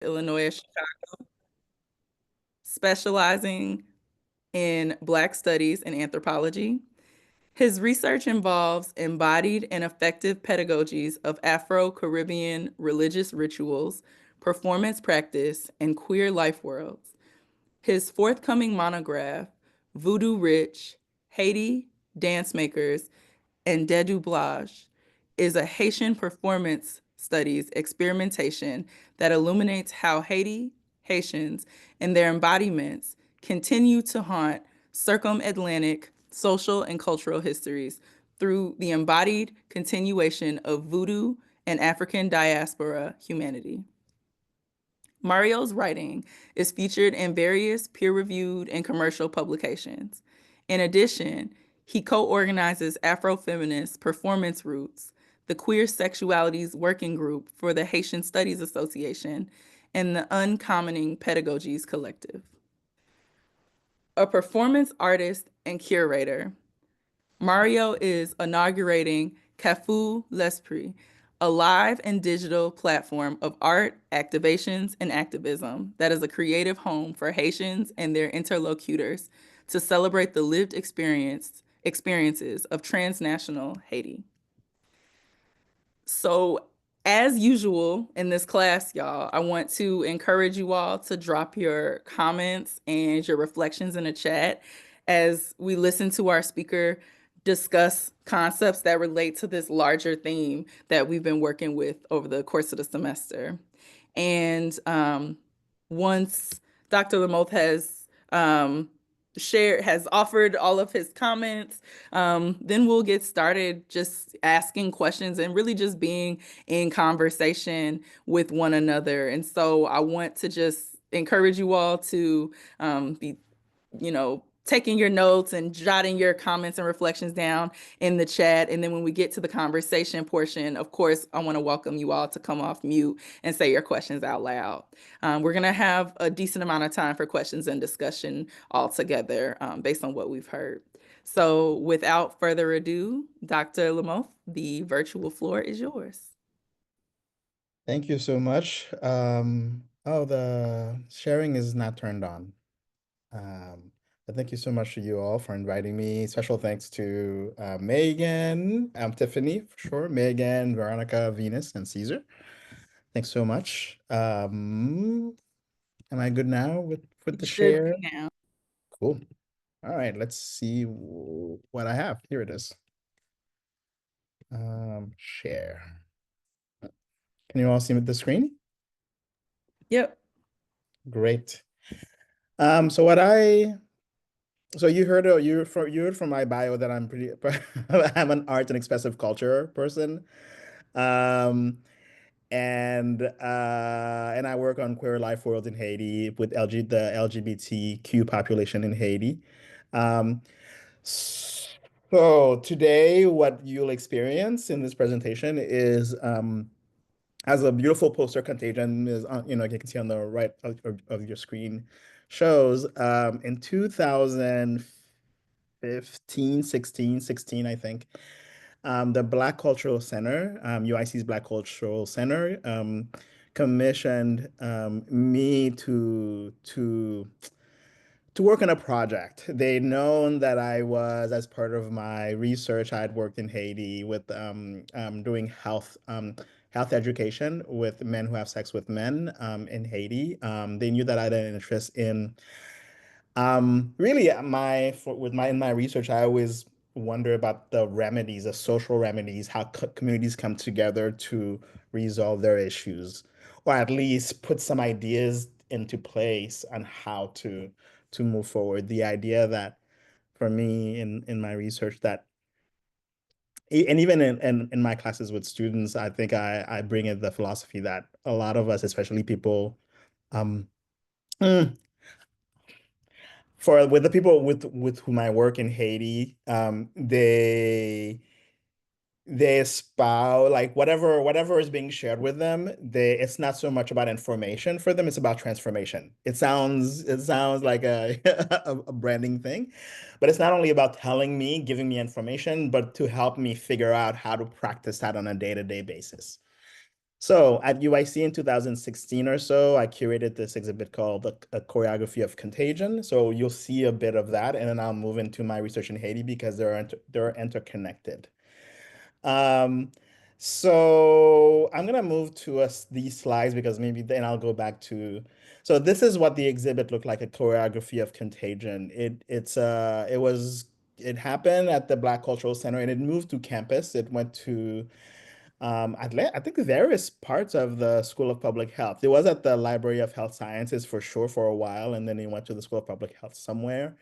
Illinois, Chicago, specializing in Black Studies and Anthropology. His research involves embodied and affective pedagogies of Afro-Caribbean religious rituals, performance practice, and queer life worlds. His forthcoming monograph, Vodou Rich, Haiti, Dancemakers, and Dedoublaj, is a Haitian Performance Studies experimentation that illuminates how Haiti, Haitians, and their embodiments continue to haunt circum-Atlantic social and cultural histories through the embodied continuation of Vodou and African diaspora humanity. Mario's writing is featured in various peer-reviewed and commercial publications. In addition, he co-organizes Afro-Feminist Performance Routes, the Queer Sexualities Working Group for the Haitian Studies Association, and the Uncommoning Pedagogies Collective. A performance artist and curator, Mario is inaugurating Cafu L'Esprit, a live and digital platform of art, activations, and activism that is a creative home for Haitians and their interlocutors to celebrate the lived experiences of transnational Haiti. So, as usual in this class, y'all, I want to encourage you all to drop your comments and your reflections in the chat as we listen to our speaker discuss concepts that relate to this larger theme that we've been working with over the course of the semester. And once Dr. LaMothe has offered all of his comments, then we'll get started just asking questions and really just being in conversation with one another. And so I want to just encourage you all to be, taking your notes and jotting your comments and reflections down in the chat. And then when we get to the conversation portion, of course, I want to welcome you all to come off mute and say your questions out loud. We're going to have a decent amount of time for questions and discussion all together based on what we've heard. So without further ado, Dr. LaMothe, the virtual floor is yours. Thank you so much. Oh, the sharing is not turned on. But thank you so much to you all for inviting me. Special thanks to Megan, Tiffany, for sure, Megan, Veronica, Venus, and Caesar. Thanks so much. Am I good now with the share? Good now. Cool. All right, let's see what I have. Here it is. Share. Can you all see the screen? Yep. Great. So you heard from my bio that I'm an art and expressive culture person. And I work on queer life worlds in Haiti with the LGBTQ population in Haiti. Um, so today, what you'll experience in this presentation is as a beautiful poster contagion is you can see on the right of your screen shows in 2015, 16, I think. The Black Cultural Center, UIC's Black Cultural Center, commissioned me to work on a project. They'd known that I was, as part of my research, I had worked in Haiti with doing health education with men who have sex with men in Haiti. They knew that I had an interest in really in my research, I always wonder about the remedies, the social remedies, how communities come together to resolve their issues, or at least put some ideas into place on how to move forward. The idea that for me in my research that and even in my classes with students, I think I bring in the philosophy that a lot of us, especially people um for with the people with whom I work in Haiti, they espouse like whatever is being shared with them. It's not so much about information for them; it's about transformation. It sounds like a a branding thing, but it's not only about giving me information, but to help me figure out how to practice that on a day-to-day basis. So at UIC in 2016 or so, I curated this exhibit called A Choreography of Contagion. So you'll see a bit of that, and then I'll move into my research in Haiti because they're interconnected. Um, so I'm gonna move to us these slides because maybe then I'll go back to. So this is what the exhibit looked like, a choreography of contagion. It happened at the Black Cultural Center and it moved to campus. It went to I think various parts of the School of Public Health. It was at the Library of Health Sciences for sure for a while, and then it went to the School of Public Health somewhere.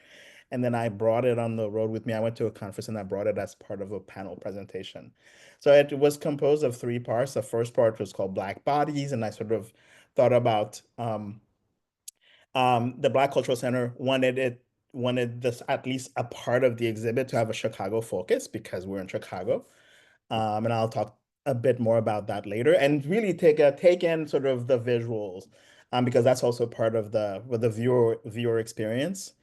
And then I brought it on the road with me. I went to a conference and I brought it as part of a panel presentation. So it was composed of three parts. The first part was called Black Bodies, and I sort of thought about the Black Cultural Center wanted this at least a part of the exhibit to have a Chicago focus because we're in Chicago. And I'll talk a bit more about that later, and really take in sort of the visuals, because that's also part of the viewer experience.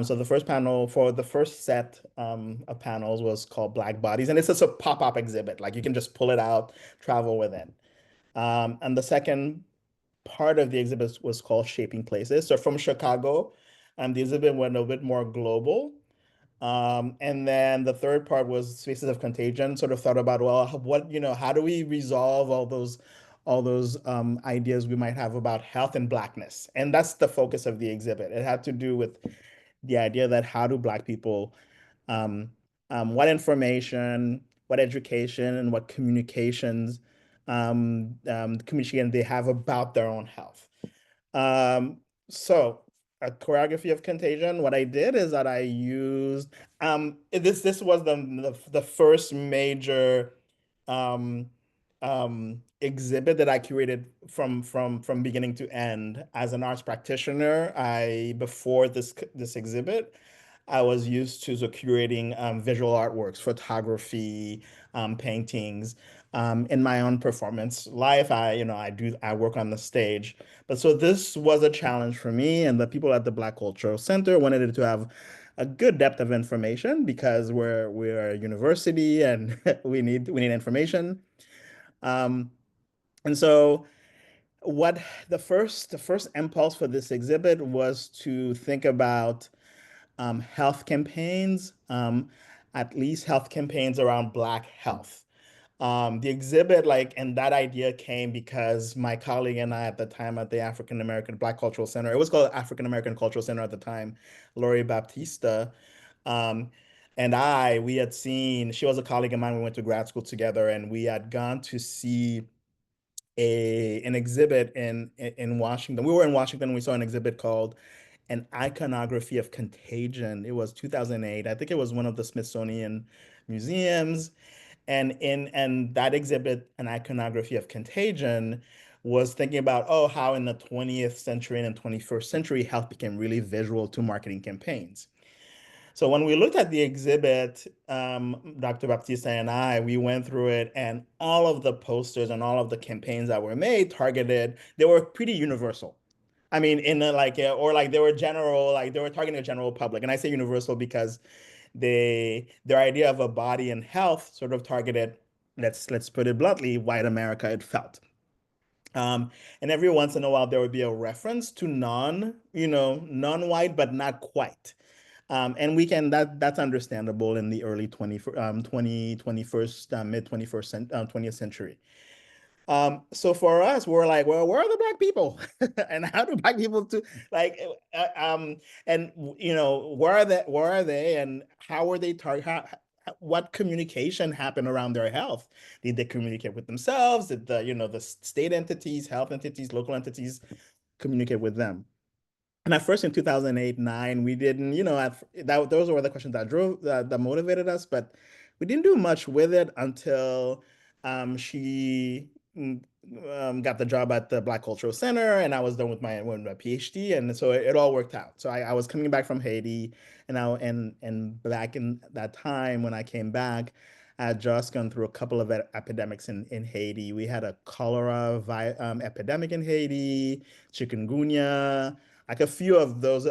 So the first panel for the first set of panels was called Black Bodies, and it's just a pop-up exhibit. Like you can just pull it out, travel with it. And the second part of the exhibit was called Shaping Places. So from Chicago, the exhibit went a bit more global. And then the third part was Spaces of Contagion, sort of thought about, well, how do we resolve all those ideas we might have about health and Blackness? And that's the focus of the exhibit. It had to do with the idea that how do Black people, um, what information, what education, and what communication they have about their own health. Um, so a choreography of contagion, what I did is that I used this was the first major um exhibit that I curated from beginning to end as an arts practitioner. I before this exhibit, I was used to curating visual artworks, photography, paintings. In my own performance life, I work on the stage. But so this was a challenge for me, and the people at the Black Cultural Center wanted it to have a good depth of information because we're a university and we need information. Um, and so what the first impulse for this exhibit was to think about health campaigns, at least health campaigns around Black health. The exhibit, and that idea came because my colleague and I at the time at the African American Black Cultural Center, it was called African American Cultural Center at the time, Lori Baptista, um, we had seen, she was a colleague of mine, we went to grad school together, and we had gone to see an exhibit in Washington. We were in Washington, we saw an exhibit called An Iconography of Contagion. It was 2008. I think it was one of the Smithsonian museums. And that exhibit, An Iconography of Contagion, was thinking about, oh, how in the 20th century and 21st century, health became really visual to marketing campaigns. So when we looked at the exhibit, Dr. Baptista and I, we went through it, and all of the posters and all of the campaigns that were made they were pretty universal. I mean, in a, like, or like they were general, like they were targeting a general public. And I say universal because their idea of a body and health sort of targeted, let's put it bluntly, white America, it felt. And every once in a while there would be a reference to non-white, but not quite. And we can that's understandable in the early 21st, mid 21st, 20th century. So for us, we're like, well, where are the Black people? And how do Black people to like, and where are they, and how are they what communication happened around their health? Did they communicate with themselves? Did the state entities, health entities, local entities communicate with them? And at first in 2008, 9, we didn't, those were the questions that motivated us, but we didn't do much with it until she got the job at the Black Cultural Center, and I was done with my PhD, and so it all worked out. So I was coming back from Haiti, and back in that time when I came back, I had just gone through a couple of epidemics in Haiti. We had a cholera epidemic in Haiti, chikungunya, like a few of those.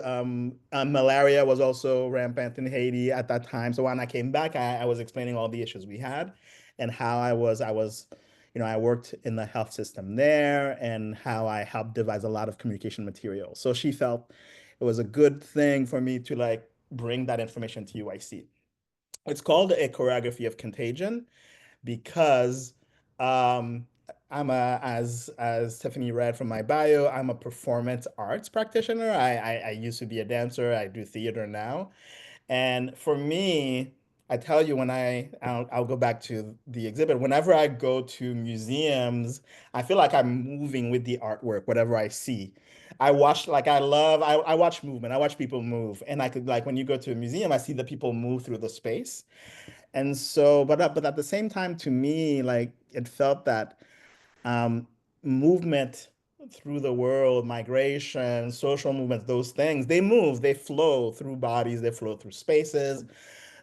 Malaria was also rampant in Haiti at that time. So when I came back, I was explaining all the issues we had and how I worked in the health system there and how I helped devise a lot of communication material. So she felt it was a good thing for me to like bring that information to UIC. It's called a choreography of contagion because um, I'm as Tiffany read from my bio, I'm a performance arts practitioner. I used to be a dancer. I do theater now. And for me, I tell you, I'll go back to the exhibit. Whenever I go to museums, I feel like I'm moving with the artwork, whatever I see. I watch movement. I watch people move. And I could, like, when you go to a museum, I see the people move through the space. And so, but at the same time, to me, like, it felt that um, movement through the world, migration, social movements, those things, they move, they flow through bodies, they flow through spaces.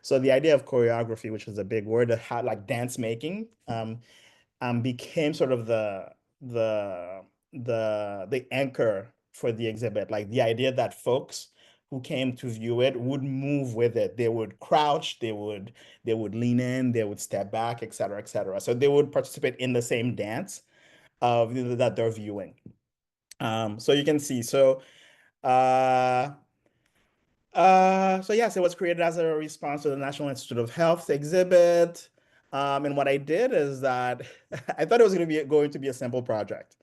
So the idea of choreography, which is a big word, like dance making, became sort of the the anchor for the exhibit. Like the idea that folks who came to view it would move with it. They would crouch, they would lean in, they would step back, et cetera, et cetera. So they would participate in the same dance of that they're viewing. So you can see. Uh, so yes, it was created as a response to the National Institute of Health exhibit. And what I did is that I thought it was going to be a simple project.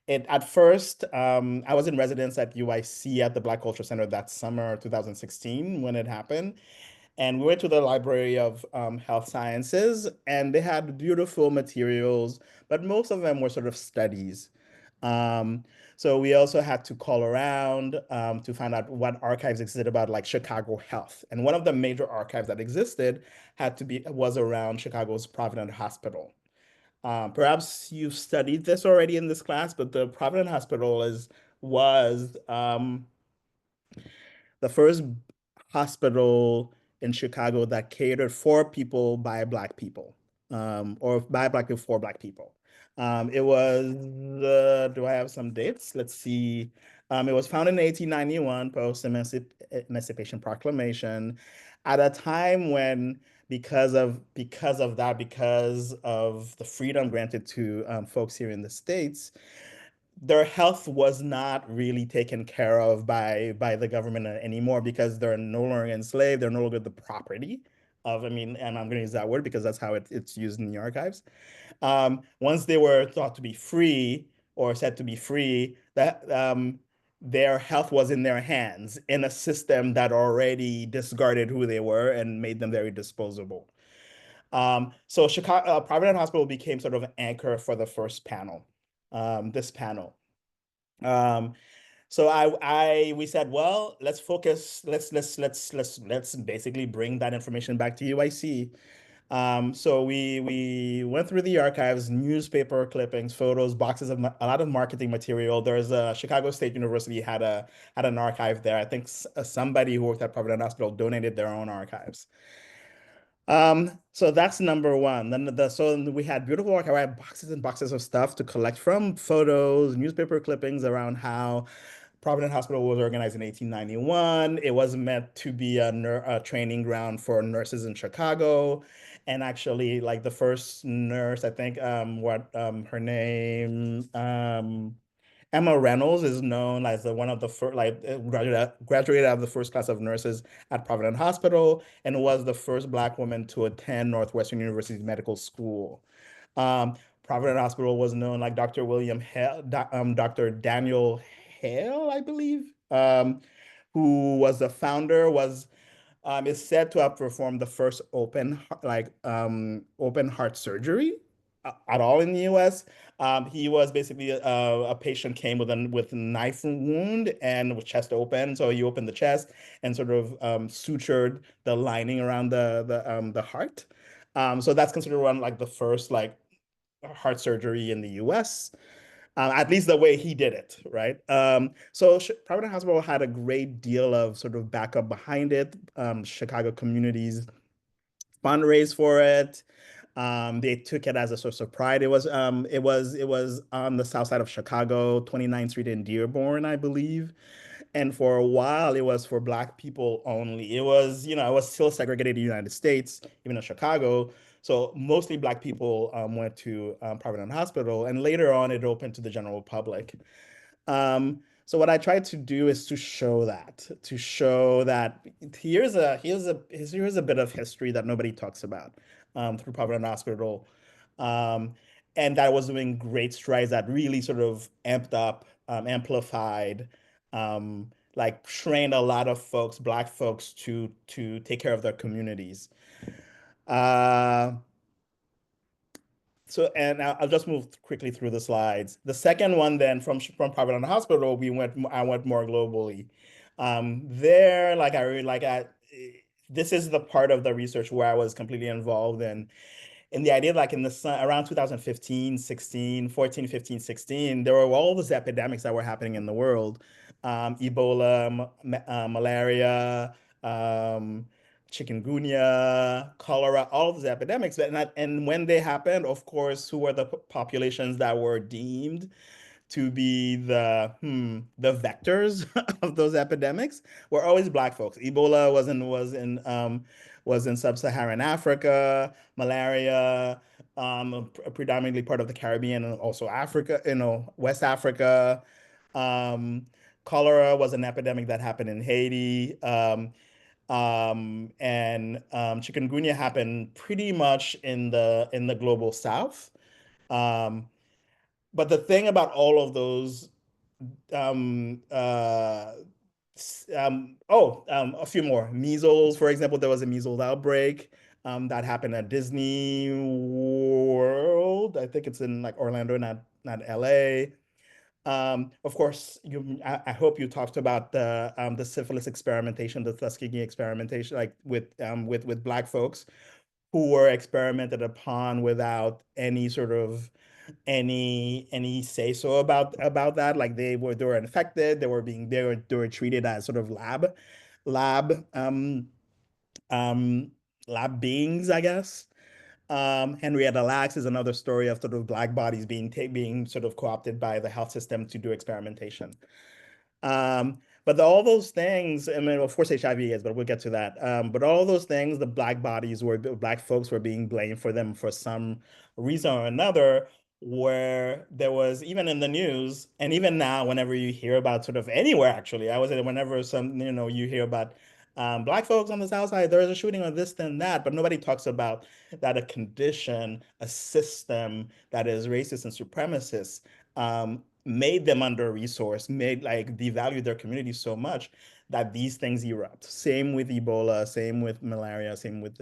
At first, I was in residence at UIC at the Black Culture Center that summer, 2016, when it happened. And we went to the Library of Health Sciences, and they had beautiful materials, but most of them were sort of studies. Um, so we also had to call around to find out what archives existed about like Chicago health. And one of the major archives that existed was around Chicago's Providence Hospital. Perhaps you've studied this already in this class, but the Providence Hospital was the first hospital in Chicago that catered for people by Black people, or by Black people for Black people. It was, do I have some dates? Let's see. It was founded in 1891, post-Emancipation Proclamation, at a time when, because of the freedom granted to folks here in the States, their health was not really taken care of by the government anymore because they're no longer enslaved, they're no longer the property of, I mean, and I'm going to use that word because that's how it's used in the archives. Once they were thought to be free or said to be free, that their health was in their hands in a system that already discarded who they were and made them very disposable. So Chicago Providence Hospital became sort of an anchor for the first panel, this panel. Um, so we said, well, let's focus, let's basically bring that information back to UIC. So we went through the archives, newspaper clippings, photos, boxes of a lot of marketing material. There's a Chicago State University had an archive there. I think somebody who worked at Providence Hospital donated their own archives. So that's number one. Then so we had beautiful archive, I had boxes and boxes of stuff to collect from photos, newspaper clippings around how Providence Hospital was organized in 1891. It was meant to be a training ground for nurses in Chicago. And actually, like the first nurse, I think, her name, Emma Reynolds is known as one of the first, like, graduated out of the first class of nurses at Providence Hospital and was the first Black woman to attend Northwestern University Medical School. Providence Hospital was known like Dr. William Hale, Dr. Daniel Hale, I believe, who was the founder, is said to have performed the first open heart surgery at all in the U.S. He was basically a patient came with a knife wound and with chest open, so he opened the chest and sort of sutured the lining around the heart. So that's considered one like the first like heart surgery in the U.S. At least the way he did it, right? So Providence Hospital had a great deal of sort of backup behind it. Chicago communities fundraised for it. They took it as a source of pride. It was on the south side of Chicago, 29th Street in Dearborn, I believe. And for a while, it was for Black people only. It was still segregated in the United States, even in Chicago. So mostly Black people went to Providence Hospital, and later on it opened to the general public. So what I tried to do is to show that here's a bit of history that nobody talks about through Providence Hospital, um, and that was doing great strides that really sort of amped up, amplified, like trained a lot of folks, Black folks, to take care of their communities. Uh, and I'll just move quickly through the slides. The second one, then, from Providence Hospital, I went more globally. There, like I really like I this is the part of the research where I was completely involved in the idea, like around 2015, 16, 14, 15, 16, there were all these epidemics that were happening in the world. Ebola, malaria, um, chikungunya, cholera, all of these epidemics. And when they happened, of course, who were the populations that were deemed to be the vectors of those epidemics were always Black folks. Ebola was in sub-Saharan Africa, malaria, predominantly part of the Caribbean and also Africa, West Africa. Um, Cholera was an epidemic that happened in Haiti. And chikungunya happened pretty much in the global South. Um, but the thing about all of those, um, uh, a few more. Measles, for example, there was a measles outbreak that happened at Disney World. I think it's in like Orlando, not LA. Of course, I hope you talked about the syphilis experimentation, the Tuskegee experimentation, like with Black folks who were experimented upon without any sort of any say so about that. Like they were infected, they were treated as sort of lab um lab beings, I guess. Henrietta Lacks is another story of sort of Black bodies being sort of co-opted by the health system to do experimentation. But all those things, I mean, of course, HIV is, but we'll get to that. But all those things, Black folks were being blamed for them for some reason or another, where there was, even in the news, and even now, whenever you hear about sort of anywhere, actually, I would say whenever you hear about Black folks on the South Side, there is a shooting or this, then that, but nobody talks about that a condition, a system that is racist and supremacist made them under-resourced, made like devalued their community so much that these things erupt. Same with Ebola, same with malaria, same with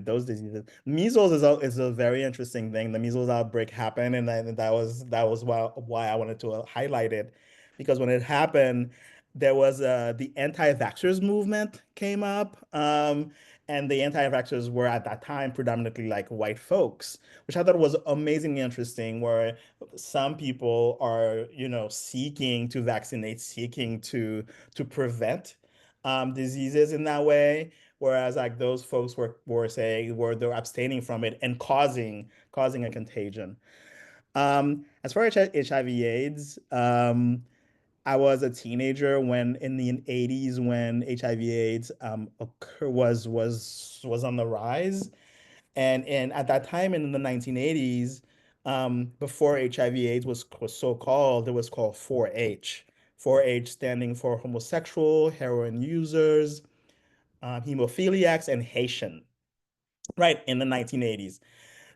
those diseases. Measles is a very interesting thing. The measles outbreak happened, and that was why I wanted to highlight it, because when it happened, there was the anti-vaxxers movement came up, and the anti-vaxxers were at that time predominantly like white folks, which I thought was amazingly interesting, where some people are, seeking to vaccinate, seeking to prevent diseases in that way, whereas like those folks they're abstaining from it and causing a contagion. As far as HIV/AIDS, I was a teenager when in the 80s when HIV/AIDS was on the rise. And at that time in the 1980s, before HIV/AIDS was so called, it was called 4H. 4H standing for homosexual, heroin users, hemophiliacs, and Haitian, right, in the 1980s.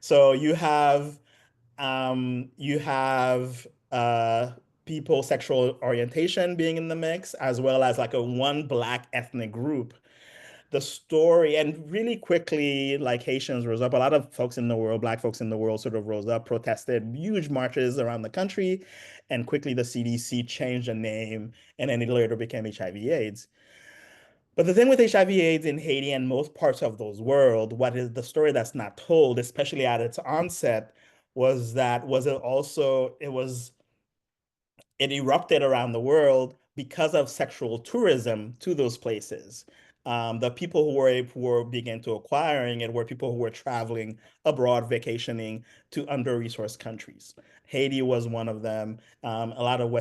So you have people sexual orientation being in the mix, as well as like a one Black ethnic group. The story, and really quickly, like Haitians rose up. A lot of folks in the world, Black folks in the world, sort of rose up, protested, huge marches around the country, and quickly the CDC changed the name, and then it later became HIV/AIDS. But the thing with HIV/AIDS in Haiti and most parts of those world, what is the story that's not told, especially at its onset, was it also it erupted around the world because of sexual tourism to those places. The people who were began to acquiring it were people who were traveling abroad, vacationing to under-resourced countries. Haiti was one of them. A lot of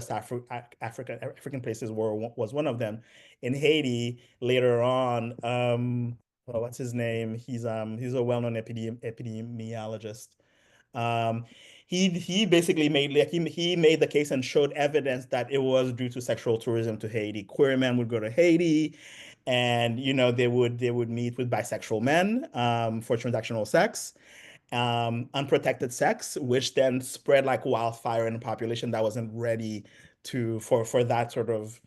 African places was one of them. In Haiti, later on, what's his name? He's a well-known epidemiologist. Um, he basically made like he made the case and showed evidence that it was due to sexual tourism to Haiti. Queer men would go to Haiti, and they would meet with bisexual men for transactional sex, unprotected sex, which then spread like wildfire in a population that wasn't ready for that sort of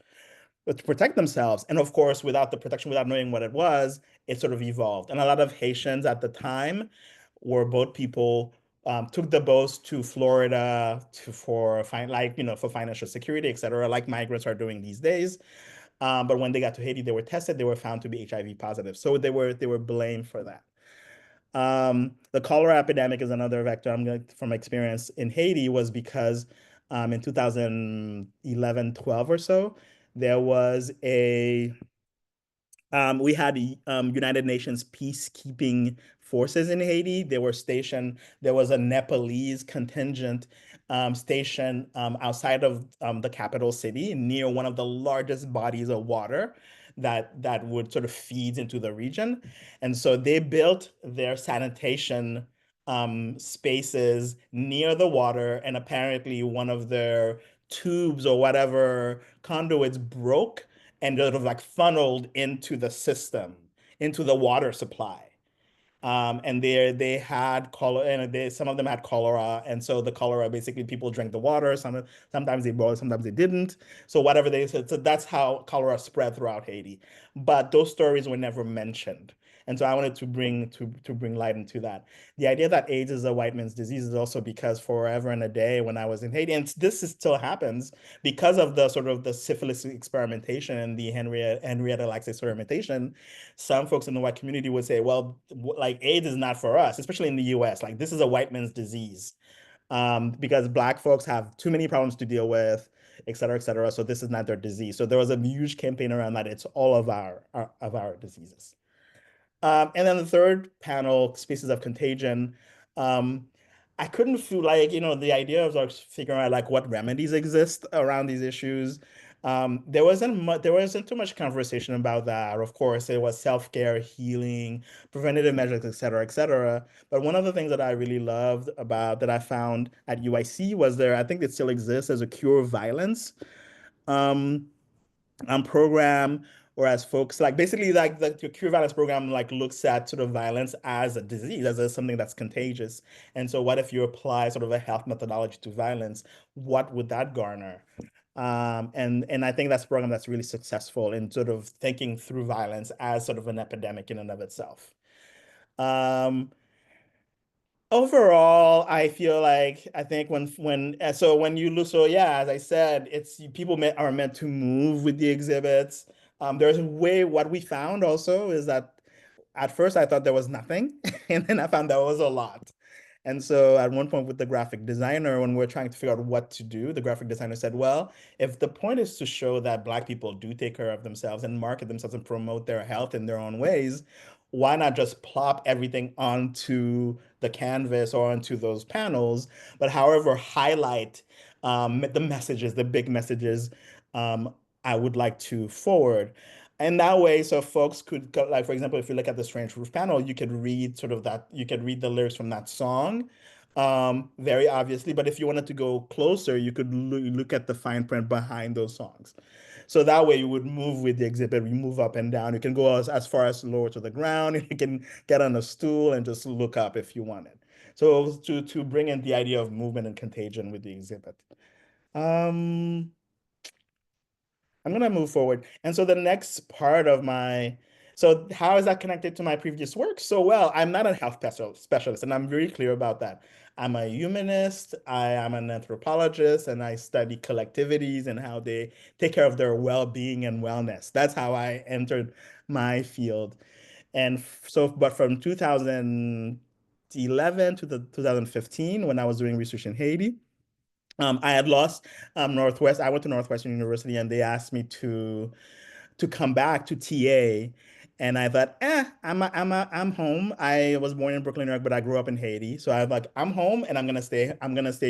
to protect themselves. And of course, without the protection, without knowing what it was, it sort of evolved. And a lot of Haitians at the time were boat people, took the boats to Florida for financial security, et cetera, like migrants are doing these days. But when they got to Haiti, they were tested, they were found to be HIV positive. So they were blamed for that. The cholera epidemic is another vector from experience in Haiti was because in 2011, 12 or so, there was we had United Nations peacekeeping forces in Haiti. They were stationed. There was a Nepalese contingent stationed outside of the capital city, near one of the largest bodies of water that would sort of feed into the region. And so they built their sanitation spaces near the water, and apparently one of their tubes or whatever conduits broke and sort of like funneled into the system, into the water supply. And they had cholera, and some of them had cholera, and so the cholera basically people drank the water. Sometimes they boiled, sometimes they didn't. So whatever they said, so that's how cholera spread throughout Haiti. But those stories were never mentioned, and so I wanted to bring light into that. The idea that AIDS is a white man's disease is also because forever and a day when I was in Haiti, and still happens because of the sort of the syphilis experimentation and the Henrietta Lacks experimentation. Some folks in the white community would say, well, like AIDS is not for us, especially in the US. Like this is a white man's disease because Black folks have too many problems to deal with, et cetera, et cetera. So this is not their disease. So there was a huge campaign around that. It's all of our diseases. And then the third panel, species of contagion. Um, I couldn't feel like, the idea of like figuring out like what remedies exist around these issues. There wasn't too much conversation about that. Of course, it was self-care, healing, preventative measures, et cetera, et cetera. But one of the things that I really loved about that I found at UIC was I think it still exists as a cure violence. Um, program, whereas folks like basically like the cure violence program like looks at sort of violence as a disease, something that's contagious. And so what if you apply sort of a health methodology to violence? What would that garner? And I think that's a program that's really successful in sort of thinking through violence as sort of an epidemic in and of itself. Um, Overall, I feel like I think when you look, so yeah, as I said, it's people are meant to move with the exhibits. There's a way. What we found also is that at first I thought there was nothing, and then I found there was a lot. And so at one point with the graphic designer, when we are trying to figure out what to do, the graphic designer said, well, if the point is to show that Black people do take care of themselves and market themselves and promote their health in their own ways, why not just plop everything onto the canvas or onto those panels, but however, highlight the messages, the big messages I would like to forward. And that way, so folks could go, like, for example, if you look at the Strange Roof panel, you could read sort of that, you could read the lyrics from that song, very obviously. But if you wanted to go closer, you could look at the fine print behind those songs. So that way you would move with the exhibit, you move up and down. You can go as far as lower to the ground. You can get on a stool and just look up if you wanted. So to bring in the idea of movement and contagion with the exhibit. Um, I'm gonna move forward. And so the next part of so how is that connected to my previous work? So well, I'm not a health specialist, and I'm very clear about that. I'm a humanist, I am an anthropologist, and I study collectivities and how they take care of their well-being and wellness. That's how I entered my field. And but from 2011 to 2015, when I was doing research in Haiti, I had lost Northwest. I went to Northwestern University, and they asked me to come back to TA. And I thought, I'm home. I was born in Brooklyn, New York, but I grew up in Haiti. So I was like, I'm home, and I'm gonna stay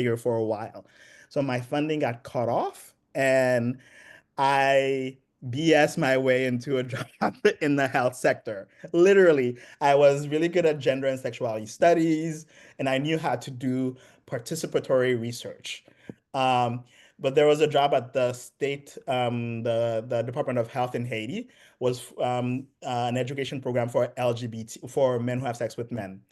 here for a while. So my funding got cut off, and I BS my way into a job in the health sector. Literally, I was really good at gender and sexuality studies, and I knew how to do participatory research. Um, but there was a job at the state, the Department of Health in Haiti was an education program for LGBT, for men who have sex with men.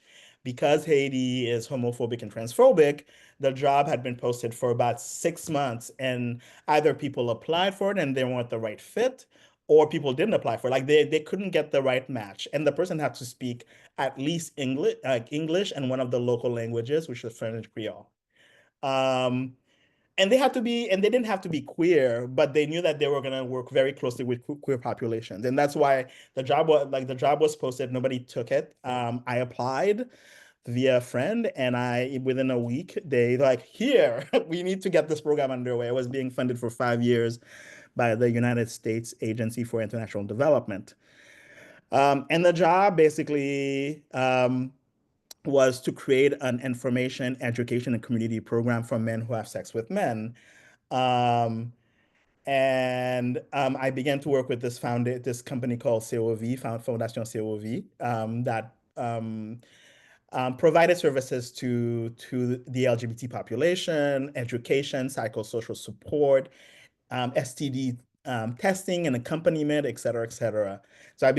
Because Haiti is homophobic and transphobic, the job had been posted for about 6 months, and either people applied for it and they weren't the right fit, or people didn't apply for it. Like they couldn't get the right match, and the person had to speak at least English and one of the local languages, which is French Creole. Um, and they didn't have to be queer, but they knew that they were going to work very closely with queer populations, and that's why the job was posted. Nobody took it. I applied via a friend, and I within a week they like, here, we need to get this program underway. It was being funded for 5 years by the United States Agency for International Development. And the job basically was to create an information, education, and community program for men who have sex with men. Um, and I began to work with this company called COV, Fondation COV, that provided services to the LGBT population, education, psychosocial support, STD testing and accompaniment, et cetera, et cetera. So I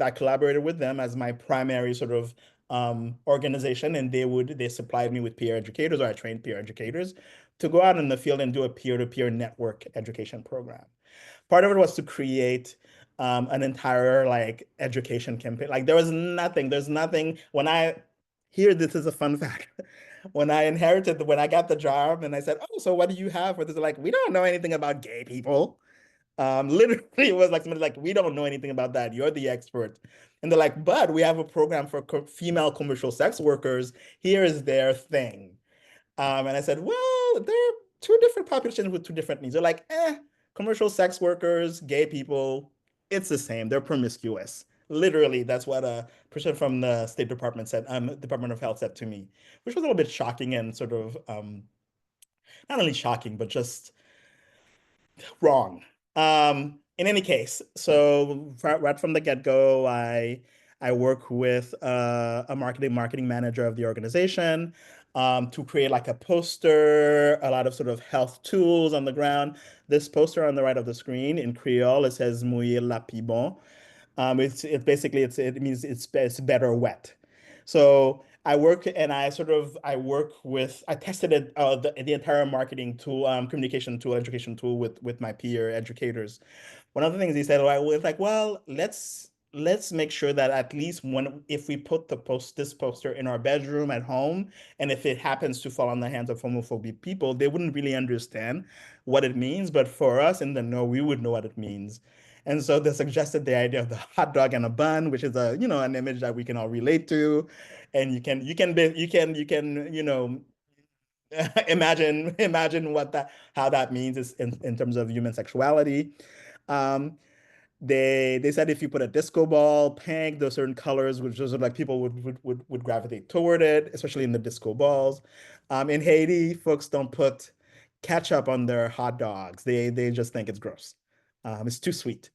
collaborated with them as my primary sort of organization, and they supplied me with peer educators, or I trained peer educators to go out in the field and do a peer-to-peer network education program. Part of it was to create an entire like education campaign. Like there's nothing when I here, this is a fun fact. When I got the job and I said, oh, so what do you have for this? They're like, we don't know anything about gay people. Literally, it was like somebody like, we don't know anything about that. You're the expert. And they're like, but we have a program for female commercial sex workers. Here is their thing. And I said, well, they're two different populations with two different needs. They're like, commercial sex workers, gay people, it's the same. They're promiscuous. Literally, that's what a person from the State Department said, Department of Health said to me, which was a little bit shocking and sort of not only shocking, but just wrong. In any case, so right from the get-go, I work with a marketing manager of the organization to create like a poster, a lot of sort of health tools on the ground. This poster on the right of the screen in Creole, it says "Mouiller la pibon." It means it's better wet. So I tested the entire marketing tool, communication tool, education tool with my peer educators. One of the things he said, well, I was like, well, let's make sure that at least if we put this poster in our bedroom at home, and if it happens to fall on the hands of homophobic people, they wouldn't really understand what it means. But for us in the know, we would know what it means. And so they suggested the idea of the hot dog and a bun, which is an image that we can all relate to. And imagine how that means is in terms of human sexuality. Um, they said if you put a disco ball, pink, those certain colors, which was like people would gravitate toward it, especially in the disco balls. In Haiti, folks don't put ketchup on their hot dogs. They just think it's gross. It's too sweet.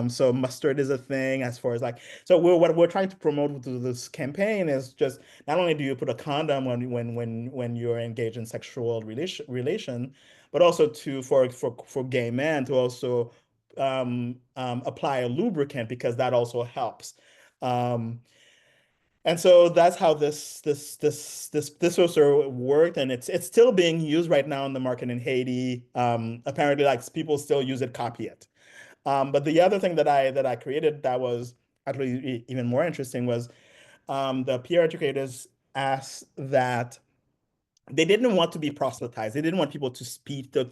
So mustard is a thing as far as like, so what we're trying to promote through this campaign is just not only do you put a condom when you're engaged in sexual relation, but also for gay men to also apply a lubricant, because that also helps. Um, and so that's how this also worked, and it's still being used right now in the market in Haiti. Apparently, like people still use it, copy it. But the other thing that I created that was actually even more interesting was the peer educators asked that they didn't want to be proselytized. They didn't want people to speak to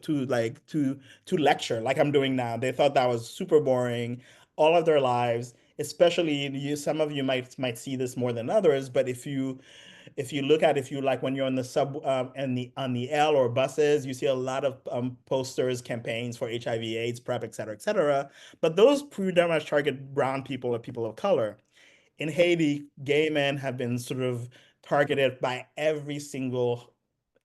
lecture like I'm doing now. They thought that was super boring all of their lives. Especially some of you might see this more than others, but if you like when you're on the sub and the on the L or buses, you see a lot of posters, campaigns for HIV/AIDS, PrEP, et cetera, et cetera. But those pretty much target brown people or people of color. In Haiti, gay men have been sort of targeted by every single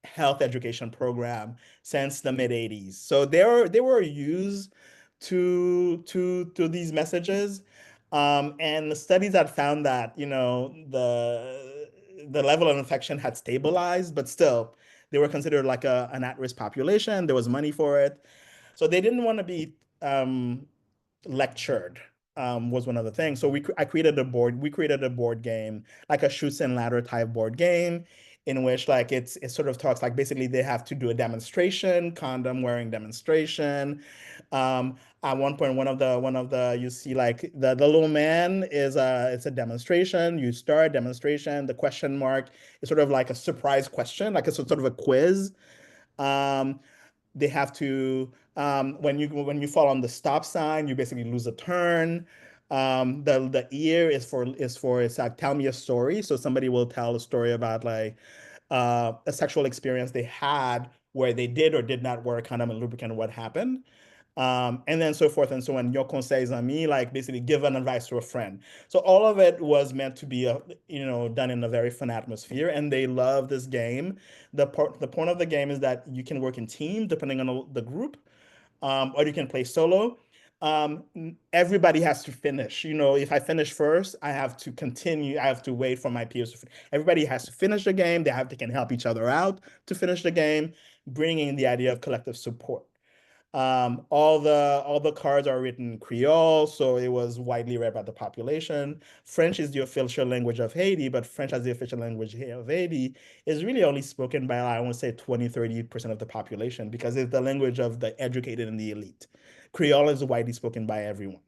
health education program since the mid 80s. So they were used to these messages. And the studies had found that, you know, the level of infection had stabilized, but still they were considered like an at-risk population. There was money for it. So they didn't want to be lectured, was one of the things. So I created a board. We created a board game, like a Chutes and Ladder type board game, in which like it sort of talks like basically they have to do a demonstration, condom wearing demonstration. At one point, one of the you see like the little man is it's a demonstration. You start demonstration. The question mark is sort of like a surprise question, like a sort of a quiz. Um, they have to when you fall on the stop sign, you basically lose a turn. The ear is for it's like tell me a story. So somebody will tell a story about like a sexual experience they had where they did or did not wear a condom and lubricant, what happened. And then so forth and so on. Your conseils amis, like basically give an advice to a friend. So all of it was meant to be, done in a very fun atmosphere, and they love this game. The point of the game is that you can work in team depending on the group, or you can play solo. Everybody has to finish. You know, if I finish first, I have to continue. I have to wait for my peers to finish. Everybody has to finish the game. They can help each other out to finish the game, bringing the idea of collective support. All the cards are written in Creole, so it was widely read by the population. French is the official language of Haiti, but French as the official language of Haiti is really only spoken by, I want to say, 20-30% of the population because it's the language of the educated and the elite. Creole is widely spoken by everyone.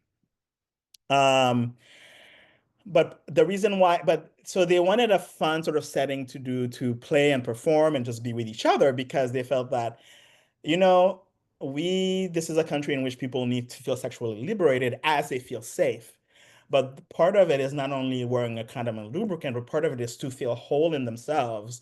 But the reason why, but so they wanted a fun sort of setting to play and perform and just be with each other because they felt that, you know, this is a country in which people need to feel sexually liberated as they feel safe. But part of it is not only wearing a condom and lubricant, but part of it is to feel whole in themselves,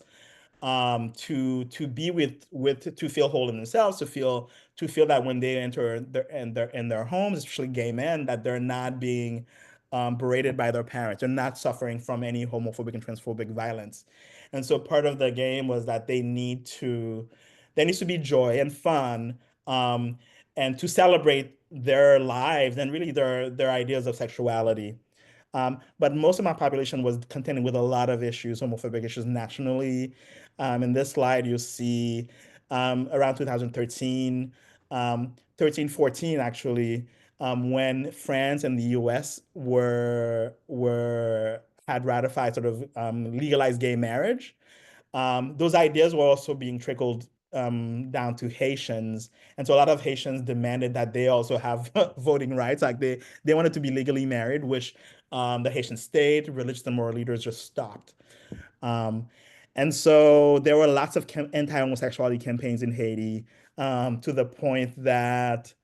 to be with to feel whole in themselves, to feel that when they enter their homes, especially gay men, that they're not being berated by their parents. They're not suffering from any homophobic and transphobic violence. And so part of the game was that there needs to be joy and fun, um, and to celebrate their lives and really their ideas of sexuality. But most of my population was contending with a lot of issues, homophobic issues nationally. In this slide, you see around 2013, 14 actually, when France and the US had ratified sort of legalized gay marriage. Those ideas were also being trickled down to Haitians. And so a lot of Haitians demanded that they also have voting rights. Like they wanted to be legally married, which the Haitian state, religious and moral leaders just stopped. Um, and so there were lots of anti-homosexuality campaigns in Haiti, to the point that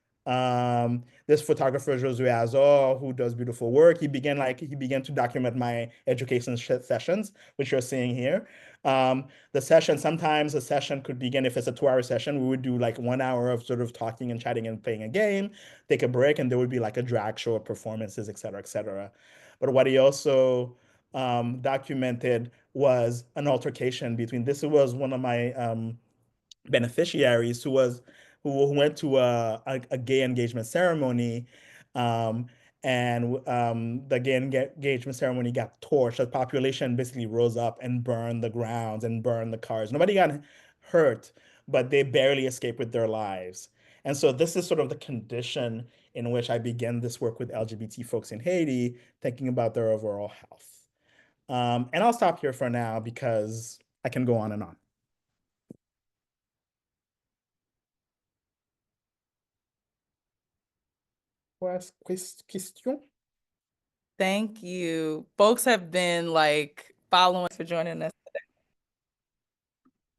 this photographer Josué Azor, who does beautiful work, he began to document my education sessions, which you're seeing here. Sometimes a session could begin, if it's a 2-hour session, we would do like 1 hour of sort of talking and chatting and playing a game, take a break, and there would be like a drag show of performances, et cetera, et cetera. But what he also documented was an altercation between, this was one of my beneficiaries who went to a gay engagement ceremony, um, and the gay engagement ceremony got torched. The population basically rose up and burned the grounds and burned the cars. Nobody got hurt, but they barely escaped with their lives. And so this is sort of the condition in which I began this work with LGBT folks in Haiti, thinking about their overall health. And I'll stop here for now because I can go on and on. Question? Thank you. Folks have been like following us for joining us.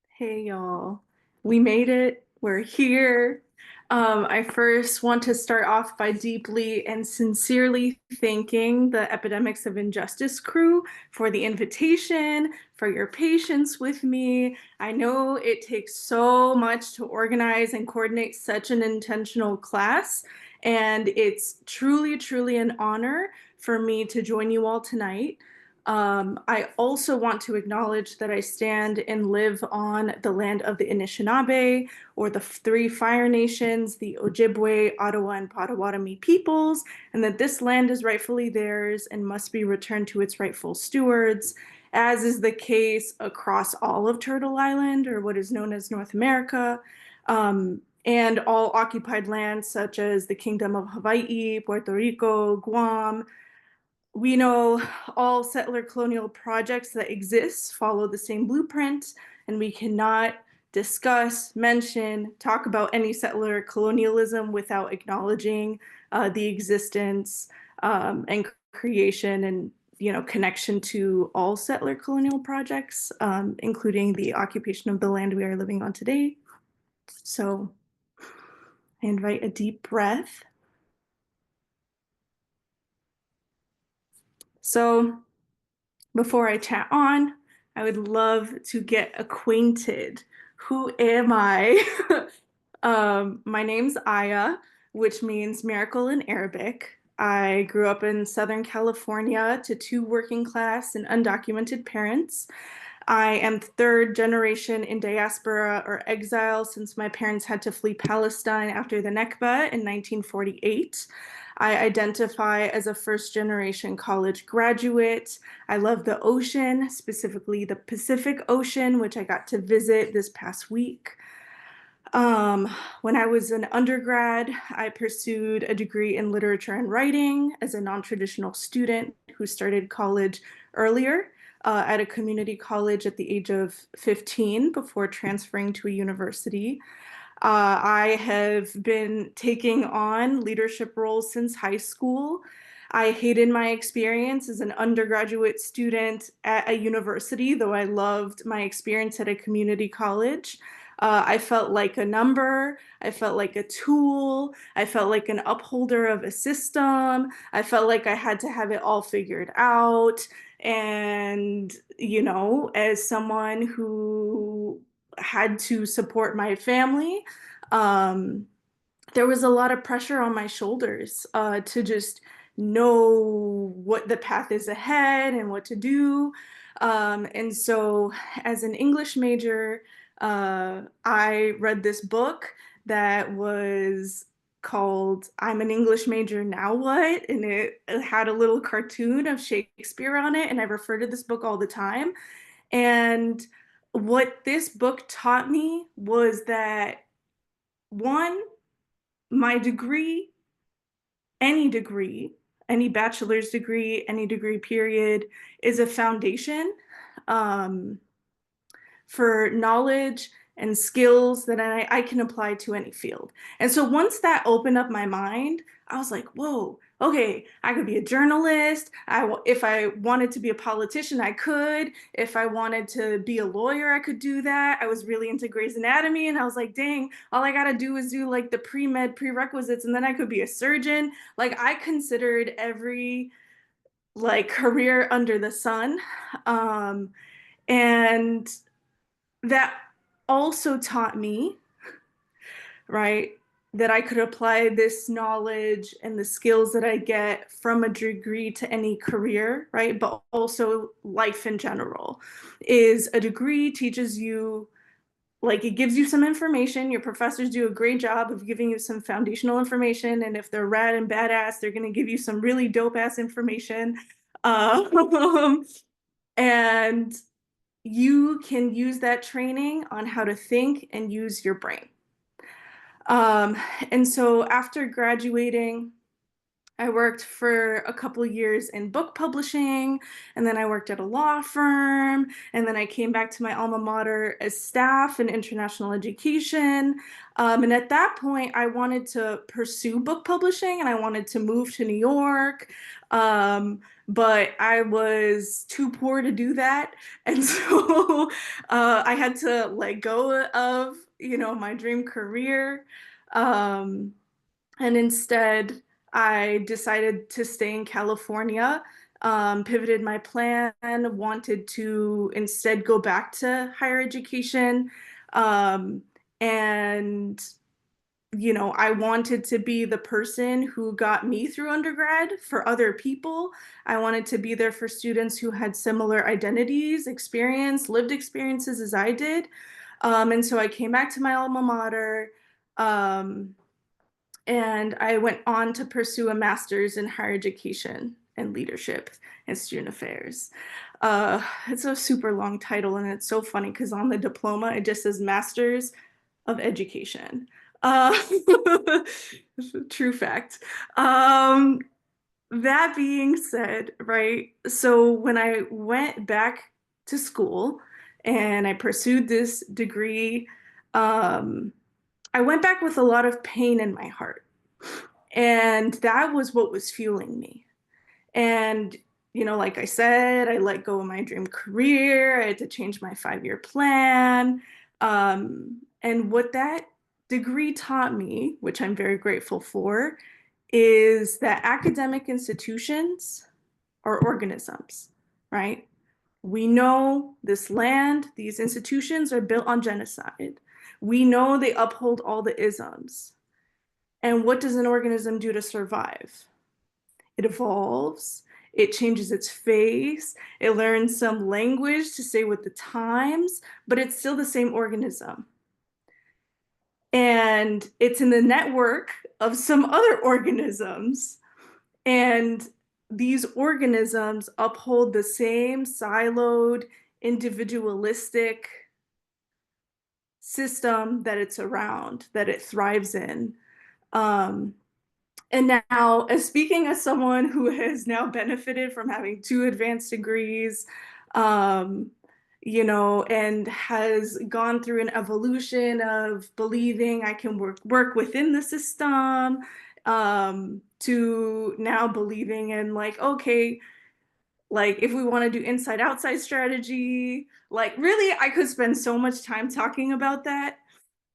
Hey y'all, we made it. We're here. I first want to start off by deeply and sincerely thanking the Epidemics of Injustice crew for the invitation, for your patience with me. I know it takes so much to organize and coordinate such an intentional class, and it's truly, truly an honor for me to join you all tonight. I also want to acknowledge that I stand and live on the land of the Anishinaabe, or the three Fire Nations, the Ojibwe, Ottawa, and Potawatomi peoples, and that this land is rightfully theirs and must be returned to its rightful stewards, as is the case across all of Turtle Island, or what is known as North America, and all occupied lands such as the Kingdom of Hawaii, Puerto Rico, Guam. We know all settler colonial projects that exist follow the same blueprint, and we cannot discuss, mention, talk about any settler colonialism without acknowledging the existence and creation and connection to all settler colonial projects, including the occupation of the land we are living on today. So I invite a deep breath. So before I chat on, I would love to get acquainted. Who am I? My name's Aya, which means miracle in Arabic. I grew up in Southern California to two working class and undocumented parents. I am third generation in diaspora or exile since my parents had to flee Palestine after the Nakba in 1948. I identify as a first generation college graduate. I love the ocean, specifically the Pacific Ocean, which I got to visit this past week. When I was an undergrad, I pursued a degree in literature and writing as a non-traditional student who started college earlier at a community college at the age of 15 before transferring to a university. I have been taking on leadership roles since high school. I hated my experience as an undergraduate student at a university, though I loved my experience at a community college. I felt like a number. I felt like a tool. I felt like an upholder of a system. I felt like I had to have it all figured out. And, as someone who had to support my family, there was a lot of pressure on my shoulders to just know what the path is ahead and what to do. And so as an English major, I read this book that was called I'm an English Major, Now What? And it had a little cartoon of Shakespeare on it. And I refer to this book all the time. And what this book taught me was that, one, my degree, any bachelor's degree, any degree period, is a foundation for knowledge and skills that I can apply to any field. And so once that opened up my mind, I was like, whoa, okay, I could be a journalist. If I wanted to be a politician, I could. If I wanted to be a lawyer, I could do that. I was really into Grey's Anatomy, and I was like, dang, all I gotta do is do like the pre-med prerequisites, and then I could be a surgeon. Like, I considered every like career under the sun. And that also taught me, right, that I could apply this knowledge and the skills that I get from a degree to any career, right? But also life in general. Is a degree teaches you, like, it gives you some information. Your professors do a great job of giving you some foundational information. And if they're rad and badass, they're going to give you some really dope ass information. And you can use that training on how to think and use your brain. And so after graduating, I worked for a couple years in book publishing, and then I worked at a law firm, and then I came back to my alma mater as staff in international education. And at that point, I wanted to pursue book publishing, and I wanted to move to New York. But I was too poor to do that. And so I had to let go of, my dream career. And instead, I decided to stay in California, pivoted my plan, wanted to instead go back to higher education. And you know, I wanted to be the person who got me through undergrad for other people. I wanted to be there for students who had similar identities, lived experiences as I did. And so I came back to my alma mater, and I went on to pursue a master's in higher education and leadership and student affairs. It's a super long title, and it's so funny because on the diploma, it just says Masters of Education. Uh, True fact. That being said, right, so when I went back to school and I pursued this degree, I went back with a lot of pain in my heart. And that was what was fueling me. And, you know, like I said, I let go of my dream career. I had to change my 5-year plan. And what that degree taught me, which I'm very grateful for, is that academic institutions are organisms, right? We know this land, these institutions are built on genocide. We know they uphold all the isms. And what does an organism do to survive? It evolves, it changes its face, it learns some language to stay with the times, but it's still the same organism. And it's in the network of some other organisms. And these organisms uphold the same siloed, individualistic system that it's around, that it thrives in. And now, as speaking as someone who has now benefited from having 2 advanced degrees, um, you know, and has gone through an evolution of believing I can work within the system, to now believing in like, okay, like if we want to do inside outside strategy, like really, I could spend so much time talking about that.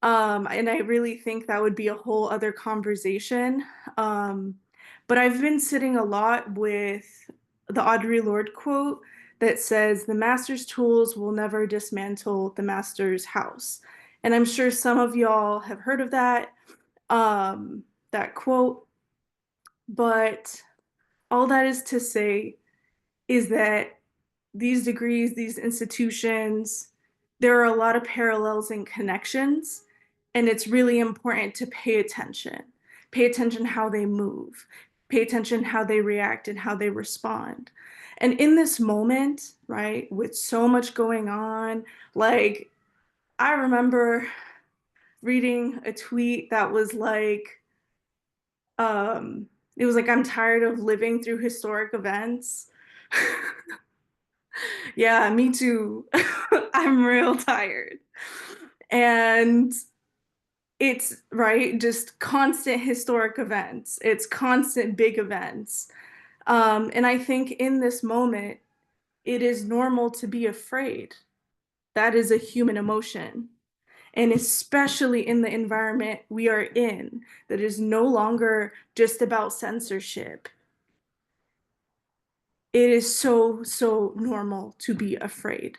And I really think that would be a whole other conversation. But I've been sitting a lot with the Audre Lorde quote that says, the master's tools will never dismantle the master's house. And I'm sure some of y'all have heard of that quote. But all that is to say is that these degrees, these institutions, there are a lot of parallels and connections, and it's really important to pay attention. Pay attention how they move, pay attention how they react and how they respond. And in this moment, right, with so much going on, like I remember reading a tweet that was like, it was like, I'm tired of living through historic events. Yeah, me too. I'm real tired. And it's right, just constant historic events. It's constant big events. And I think in this moment, it is normal to be afraid. That is a human emotion. And especially in the environment we are in, that is no longer just about censorship. It is so, so normal to be afraid.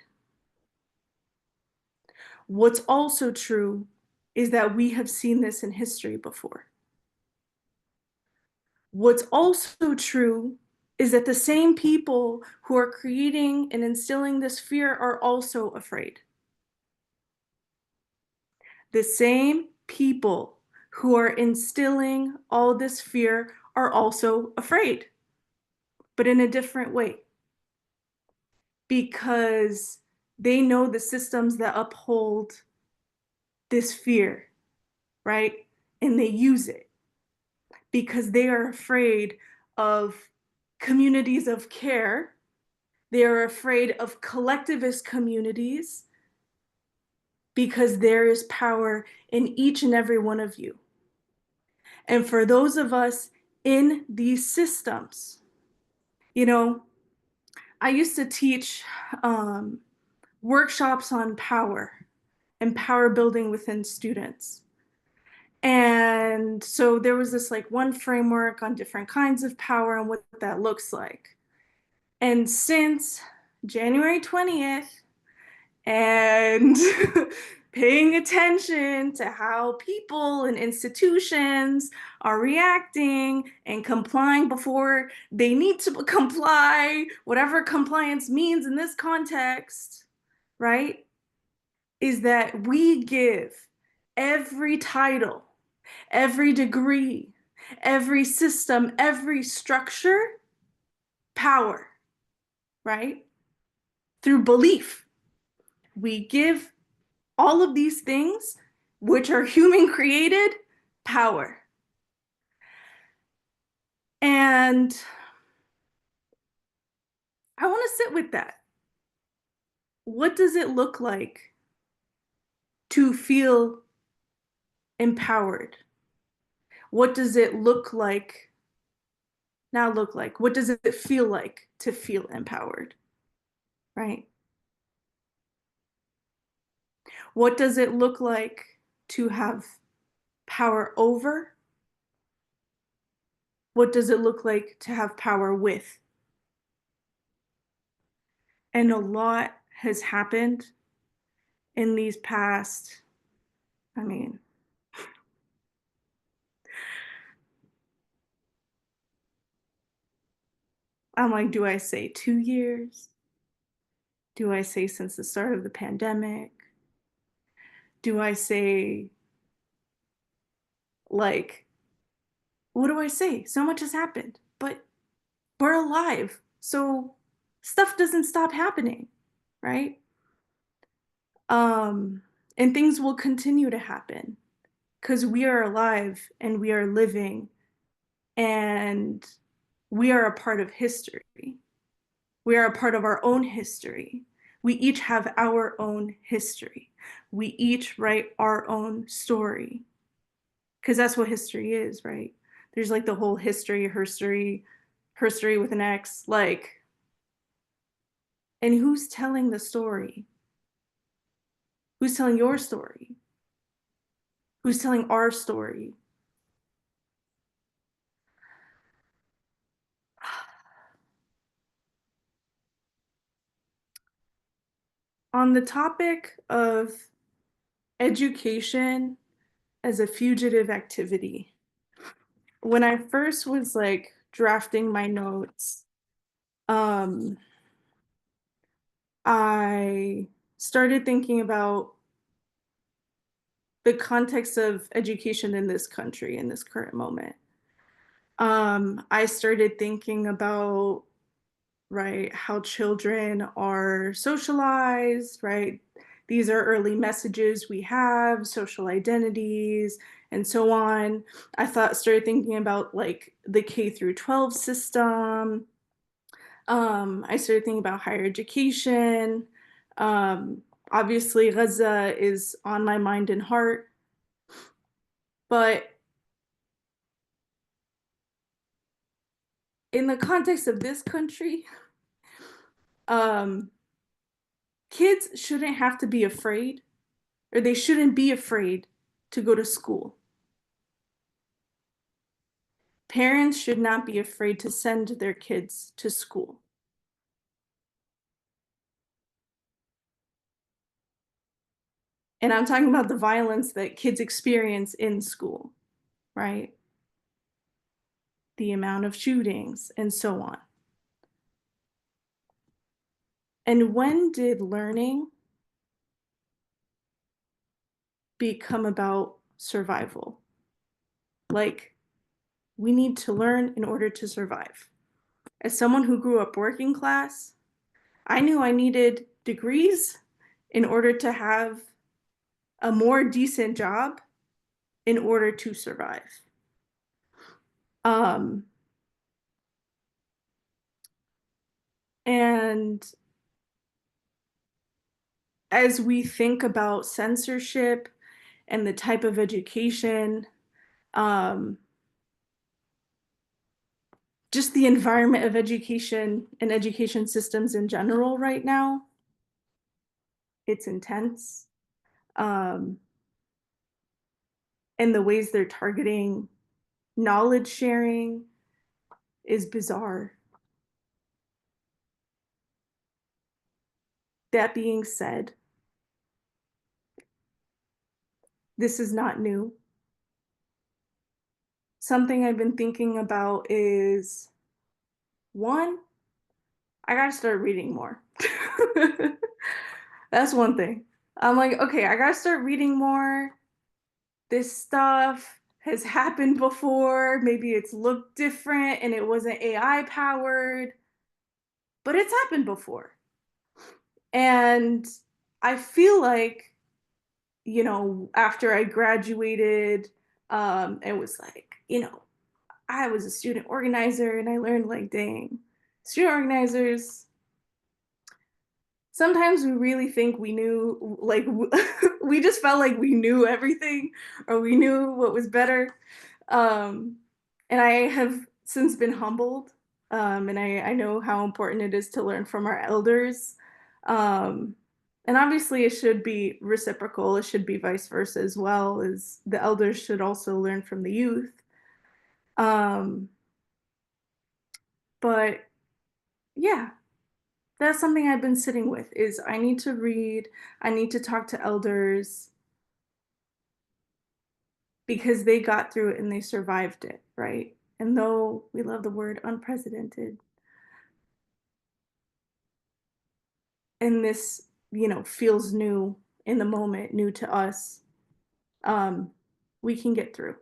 What's also true is that we have seen this in history before. What's also true is that the same people who are creating and instilling this fear are also afraid. The same people who are instilling all this fear are also afraid, but in a different way. Because they know the systems that uphold this fear, right? And they use it because they are afraid of communities of care. They are afraid of collectivist communities because there is power in each and every one of you. And for those of us in these systems, you know, I used to teach workshops on power and power building within students. And so there was this like one framework on different kinds of power and what that looks like. And since January 20th, and paying attention to how people and institutions are reacting and complying before they need to comply, whatever compliance means in this context, right? Is that we give every title, every degree, every system, every structure power, right? Through belief. We give all of these things, which are human created, power. And I want to sit with that. What does it look like to feel empowered? What does it look like? What does it feel like to feel empowered? Right? What does it look like to have power over? What does it look like to have power with? And a lot has happened in these past, I mean, I'm like, do I say 2 years? Do I say since the start of the pandemic? Do I say, like, what do I say? So much has happened, but we're alive. So stuff doesn't stop happening, right? And things will continue to happen because we are alive and we are living and we are a part of history. We are a part of our own history. We each have our own history. We each write our own story because that's what history is, right? There's like the whole history with an X, like, and who's telling the story? Who's telling your story? Who's telling our story? On the topic of education as a fugitive activity, when I first was like drafting my notes, I started thinking about the context of education in this country in this current moment. I started thinking about, right, how children are socialized, right? These are early messages we have, social identities, and so on. Started thinking about like the K through 12 system. I started thinking about higher education. Obviously, Gaza is on my mind and heart, but in the context of this country, um, kids shouldn't have to be afraid, or they shouldn't be afraid to go to school. Parents should not be afraid to send their kids to school. And I'm talking about the violence that kids experience in school, right? The amount of shootings and so on. And when did learning become about survival? Like, we need to learn in order to survive. As someone who grew up working class, I knew I needed degrees in order to have a more decent job in order to survive. And as we think about censorship and the type of education, just the environment of education and education systems in general right now, it's intense. And the ways they're targeting knowledge sharing is bizarre. That being said, This is not new. Something I've been thinking about is, one, I gotta start reading more. That's one thing. I'm like, okay, I gotta start reading more. This stuff has happened before. Maybe it's looked different and it wasn't AI powered, but it's happened before. And I feel like, after I graduated, it was like, I was a student organizer and I learned like, dang, student organizers, sometimes we really think we knew, like, we just felt like we knew everything or we knew what was better. Um, and I have since been humbled. And I know how important it is to learn from our elders. Um, and obviously, it should be reciprocal. It should be vice versa as well, as the elders should also learn from the youth. Um, but yeah, that's something I've been sitting with is I need to read, I need to talk to elders because they got through it and they survived it, right? And though we love the word unprecedented, and this, feels new in the moment, new to us, um, we can get through.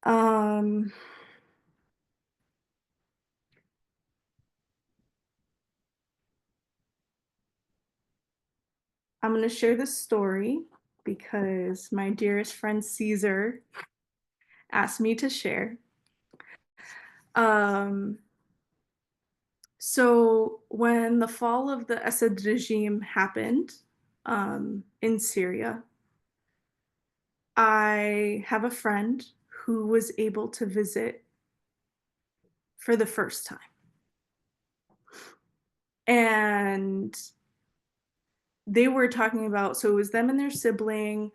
Um, I'm going to share this story because my dearest friend Caesar asked me to share. Um, so when the fall of the Assad regime happened in Syria, I have a friend who was able to visit for the first time. And they were talking about, so it was them and their sibling,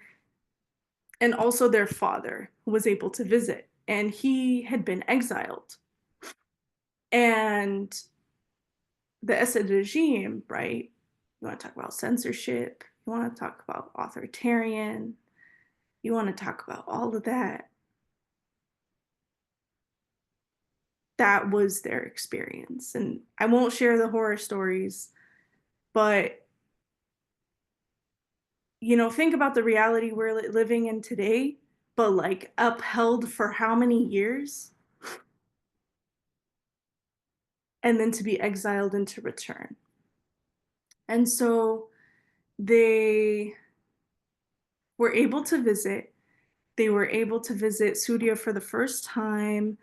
and also their father was able to visit. And he had been exiled. And the Assad regime, right? You want to talk about censorship, you want to talk about authoritarian, you want to talk about all of that. That was their experience. And I won't share the horror stories, but think about the reality we're living in today, but like upheld for how many years? And then to be exiled and to return. And so they were able to visit. They were able to visit Surya for the first time.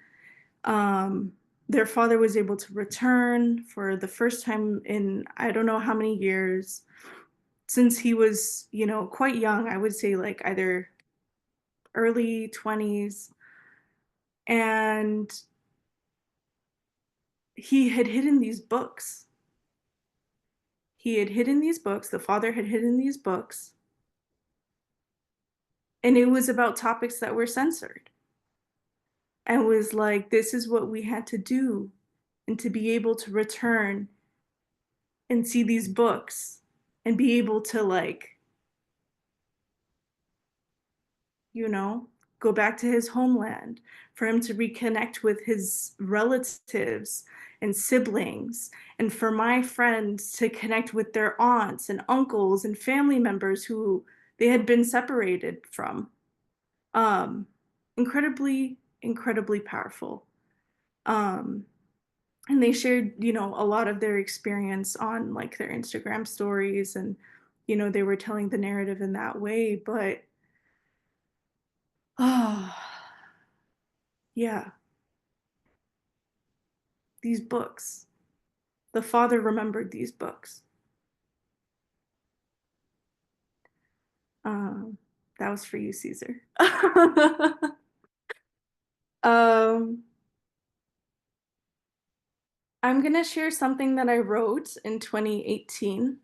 Um, their father was able to return for the first time in I don't know how many years, since he was, quite young. I would say like either early 20s. And he had hidden these books. He had hidden these books. The father had hidden these books. And it was about topics that were censored. And was like, this is what we had to do. And to be able to return and see these books and be able to, like, go back to his homeland, for him to reconnect with his relatives and siblings, and for my friends to connect with their aunts and uncles and family members who they had been separated from. Um, incredibly, incredibly powerful. Um, and they shared, a lot of their experience on like their Instagram stories, and, they were telling the narrative in that way. But, oh, yeah, these books. The father remembered these books. Um, that was for you, Caesar. um, I'm going to share something that I wrote in 2018.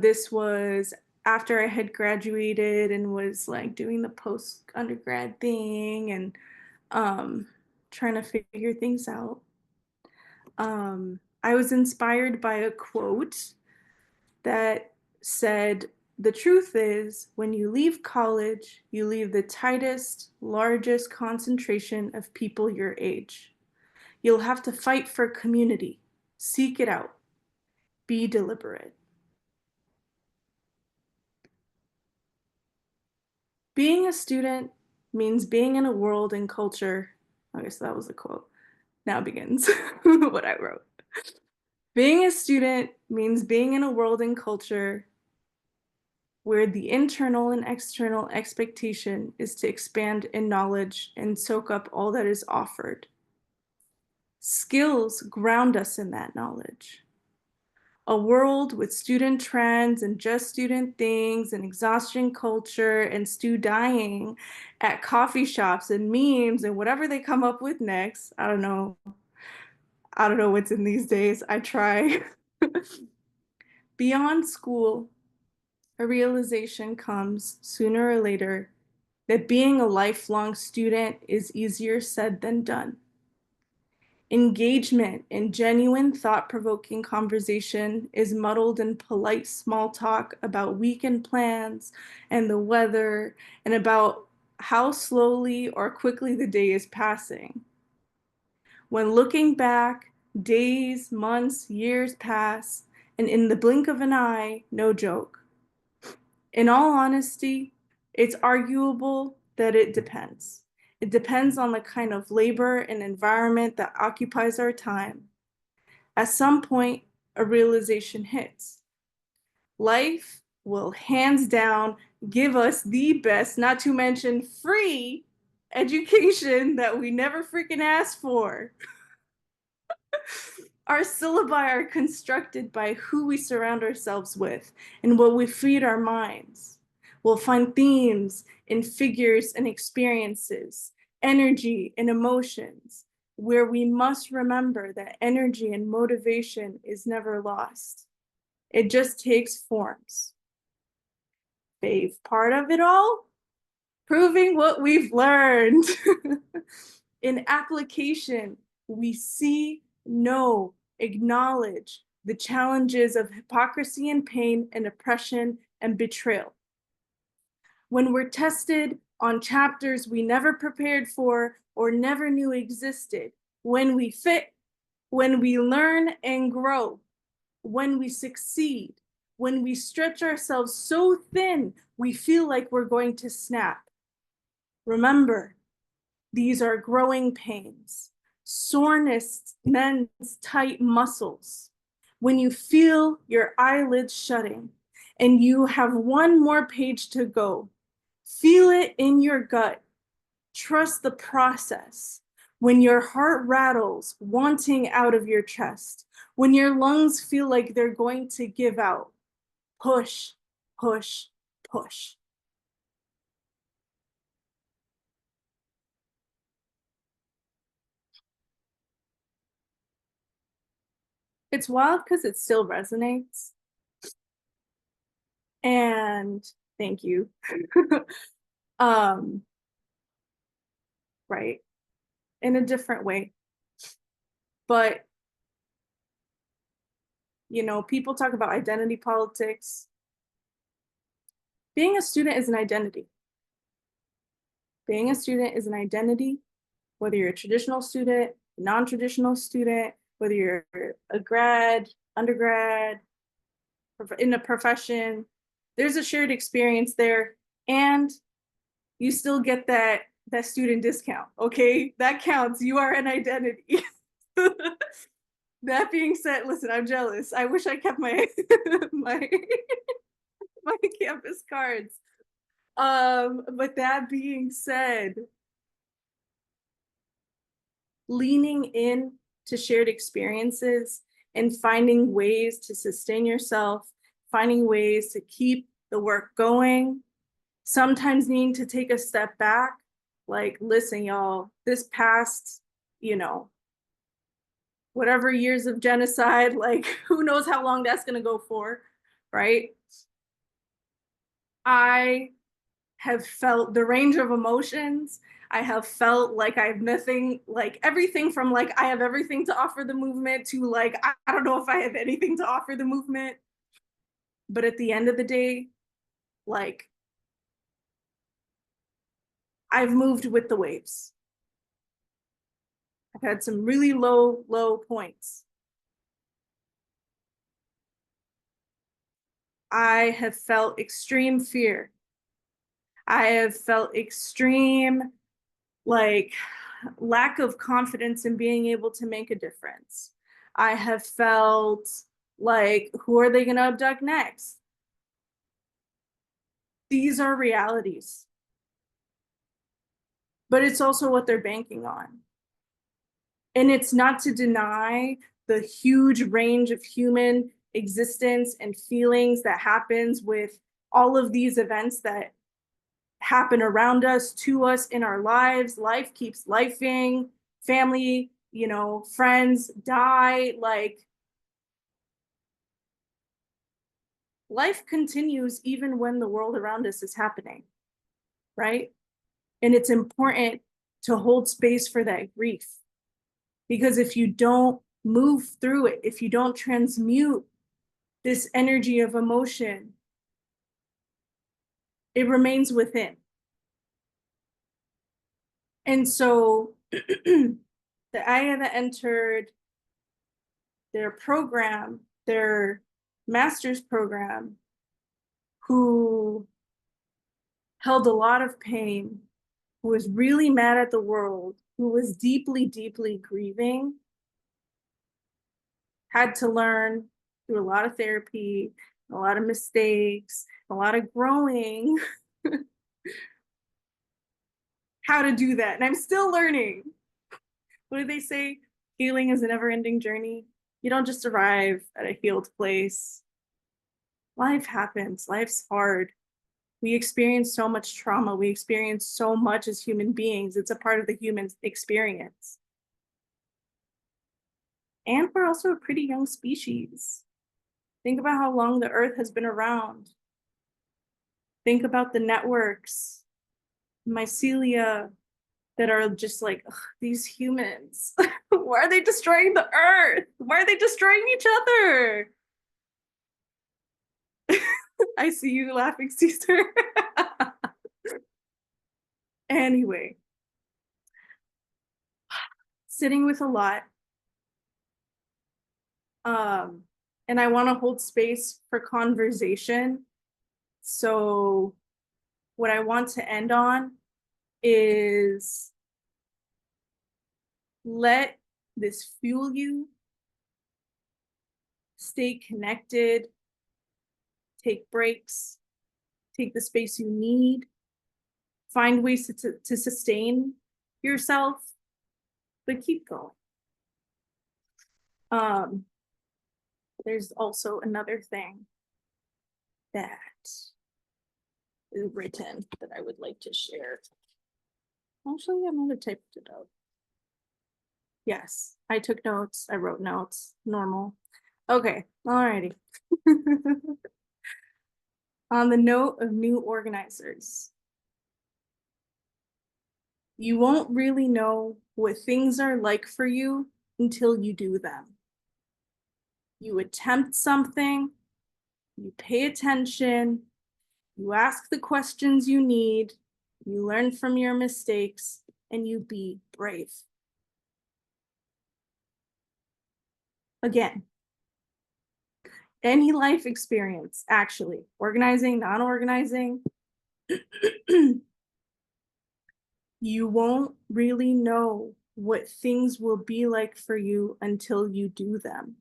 This was after I had graduated and was like doing the post undergrad thing and trying to figure things out. I was inspired by a quote that said, The truth is, when you leave college, you leave the tightest, largest concentration of people your age. You'll have to fight for community, seek it out, be deliberate. Being a student means being in a world and culture. Okay, so that was a quote. Now begins what I wrote. Being a student means being in a world and culture where the internal and external expectation is to expand in knowledge and soak up all that is offered. Skills ground us in that knowledge. A world with student trends and just student things and exhaustion culture and stew dying at coffee shops and memes and whatever they come up with next. I don't know. I don't know what's in these days. I try. Beyond school, a realization comes sooner or later that being a lifelong student is easier said than done. Engagement in genuine, thought-provoking conversation is muddled in polite small talk about weekend plans and the weather and about how slowly or quickly the day is passing. When looking back, days, months, years pass, and in the blink of an eye, no joke. In all honesty, it's arguable that it depends. It depends on the kind of labor and environment that occupies our time. At some point, a realization hits. Life will hands down give us the best, not to mention free, education that we never freaking asked for. Our syllabi are constructed by who we surround ourselves with and what we feed our minds. We'll find themes in figures and experiences, energy and emotions, where we must remember that energy and motivation is never lost. It just takes forms. Fave part of it all? Proving what we've learned. In application, we see, know, acknowledge the challenges of hypocrisy and pain and oppression and betrayal. When we're tested on chapters we never prepared for or never knew existed, when we fit, when we learn and grow, when we succeed, when we stretch ourselves so thin we feel like we're going to snap. Remember, these are growing pains. Soreness mends tight muscles. When you feel your eyelids shutting and you have one more page to go, feel it in your gut. Trust the process. When your heart rattles, wanting out of your chest, when your lungs feel like they're going to give out, push, push, push. It's wild because it still resonates. And thank you. Right, in a different way. But, you know, people talk about identity politics. Being a student is an identity. Being a student is an identity, whether you're a traditional student, non-traditional student, whether you're a grad, undergrad, in a profession, there's a shared experience there, and you still get that student discount, okay? That counts, you are an identity. That being said, listen, I'm jealous. I wish I kept my my campus cards. But that being said, leaning in to shared experiences and finding ways to sustain yourself, finding ways to keep the work going, sometimes needing to take a step back. Like, listen, y'all, this past, you know, whatever years of genocide, like who knows how long that's gonna go for, right? I have felt the range of emotions. I have felt like I have nothing, like everything from like I have everything to offer the movement to like I don't know if I have anything to offer the movement. But at the end of the day, Like, I've moved with the waves. I've had some really low points. I have felt extreme fear. I have felt extreme, like, lack of confidence in being able to make a difference. I have felt like, who are they going to abduct next? These are realities. But it's also what they're banking on. And it's not to deny the huge range of human existence and feelings that happens with all of these events that happen around us, to us, in our lives. Life keeps lifing, family, you know, friends die. Like, life continues even when the world around us is happening, right? And it's important to hold space for that grief. Because if you don't move through it, if you don't transmute this energy of emotion, it remains within. And so the Aya that entered their program, their master's program, who held a lot of pain, who was really mad at the world, who was deeply grieving, had to learn through a lot of therapy, a lot of mistakes, a lot of growing, how to do that. And I'm still learning. What do they say? Healing is a never-ending journey. You don't just arrive at a healed place. Life happens. Life's hard. We experience so much trauma. We experience so much as human beings. It's a part of the human experience. And we're also a pretty young species. Think about how long the Earth has been around. Think about the networks, mycelia, that are just like, ugh, these humans. Why are they destroying the Earth? Why are they destroying each other? I see you laughing, Caesar. Anyway, sitting with a lot. And I want to hold space for conversation. So what I want to end on is, let this fuel you. Stay connected. Take breaks. Take the space you need. Find ways to sustain yourself, but keep going. There's also another thing that is written that I would like to share. Actually, I might have typed it out. Yes, I took notes. I wrote notes. Normal. Okay, alrighty. On the note of new organizers, you won't really know what things are like for you until you do them. You attempt something, you pay attention, you ask the questions you need, you learn from your mistakes, and you be brave. Again, any life experience, actually, organizing, non-organizing, you won't really know what things will be like for you until you do them.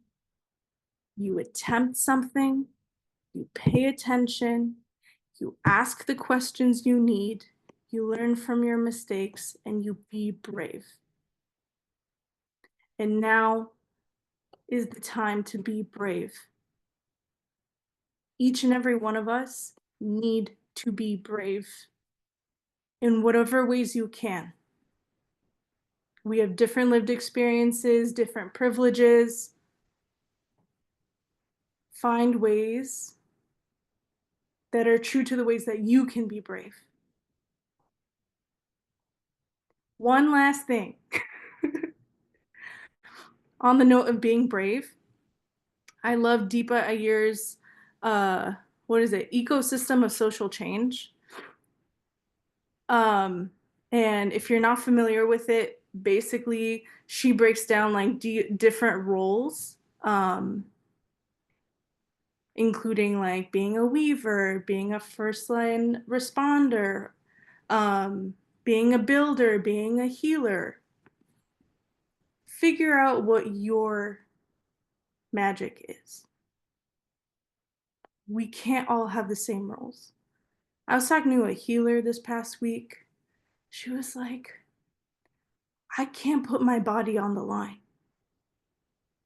You attempt something, you pay attention, you ask the questions you need, you learn from your mistakes, and you be brave. And now is the time to be brave. Each and every one of us need to be brave in whatever ways you can. We have different lived experiences, different privileges. Find ways that are true to the ways that you can be brave. One last thing. On the note of being brave, I love Deepa Iyer's what is it? Ecosystem of social change. And if you're not familiar with it, basically she breaks down like different roles, including like being a weaver, being a first line responder, being a builder, being a healer. Figure out what your magic is. We can't all have the same roles. I was talking to a healer this past week. She was like, I can't put my body on the line.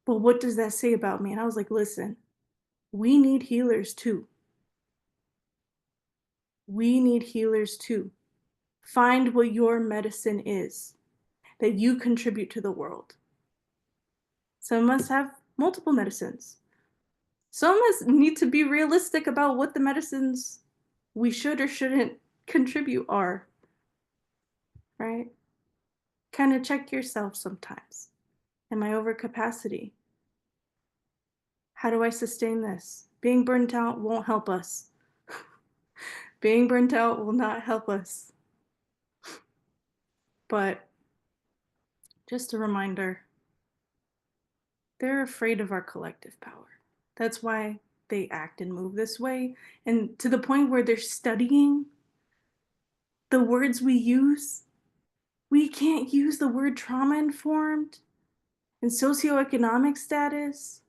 But what does that say about me? And I was like, listen, we need healers too. We need healers too. Find what your medicine is that you contribute to the world. Some of us have multiple medicines. Some of us need to be realistic about what the medicines we should or shouldn't contribute are, right? Kind of check yourself sometimes. Am I over capacity? How do I sustain this? Being burnt out won't help us. Being burnt out will not help us. But just a reminder, they're afraid of our collective power. That's why they act and move this way. And to the point where they're studying the words we use. We can't use the word trauma-informed and socioeconomic status,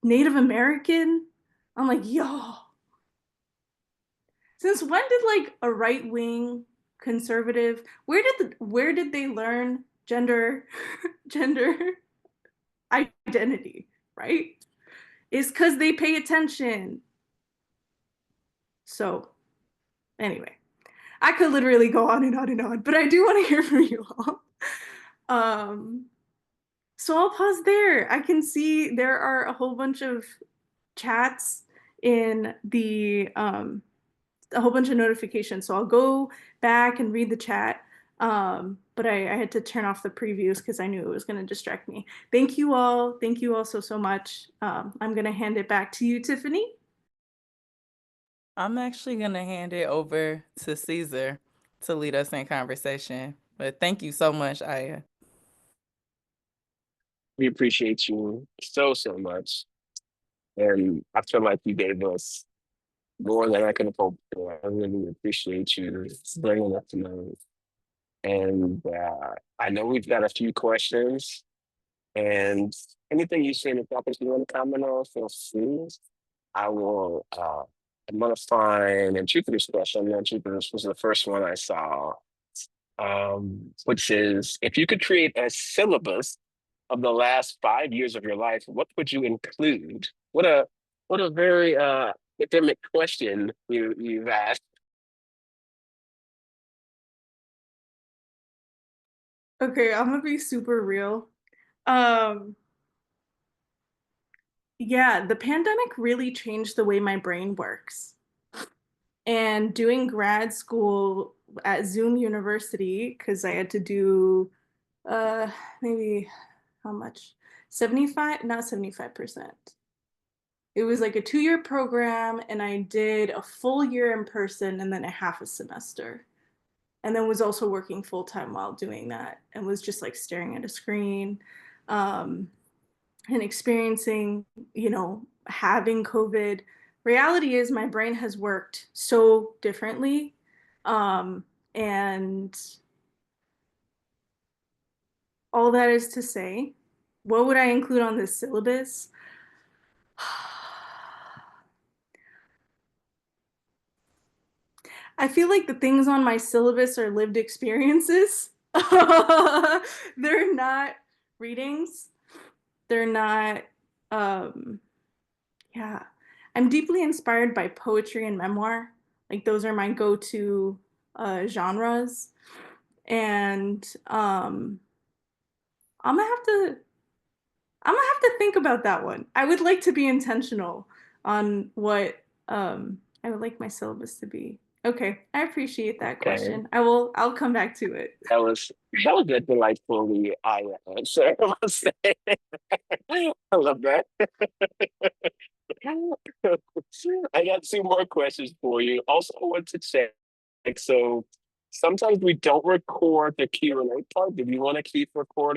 Native American. I'm like, yo, since when did like a right-wing conservative, where did they learn gender identity, right? It's because they pay attention. So anyway, I could literally go on and on and on, but I do want to hear from you all. So I'll pause there. I can see there are a whole bunch of chats in the a whole bunch of notifications. So I'll go back and read the chat. But I had to turn off the previews because I knew it was going to distract me. Thank you all. Thank you all so much. I'm going to hand it back to you, Tiffany. I'm actually going to hand it over to Caesar to lead us in conversation. But thank you so much, Aya. We appreciate you so much. And I feel like you gave us more than I could have hoped for. I really appreciate you bringing that to me. And I know we've got a few questions. And anything you see in the topics you want to comment on, feel free. I will, I'm going to find, and Jupiter's question, Jupiter's was the first one I saw, which is, if you could create a syllabus of the last 5 years of your life, what would you include? What a very academic question you've asked. Okay, I'm gonna be super real. Yeah, the pandemic really changed the way my brain works. And doing grad school at Zoom University, because I had to do maybe how much? 75, not 75%. It was like a 2-year program, and I did a full year in person and then a half a semester. And then was also working full-time while doing that, and was just like staring at a screen. And experiencing, having COVID. Reality is my brain has worked so differently. And all that is to say, what would I include on this syllabus? I feel like the things on my syllabus are lived experiences. They're not readings. They're not, yeah. I'm deeply inspired by poetry and memoir. Like those are my go-to genres. And I'm gonna have to think about that one. I would like to be intentional on what I would like my syllabus to be. Okay, I appreciate that question. I'll come back to it. That was a delightfully Aya answer, I must say. I love that. I got two more questions for you. Also, I want to check. So sometimes we don't record the Q&A part. Do you want to keep recording?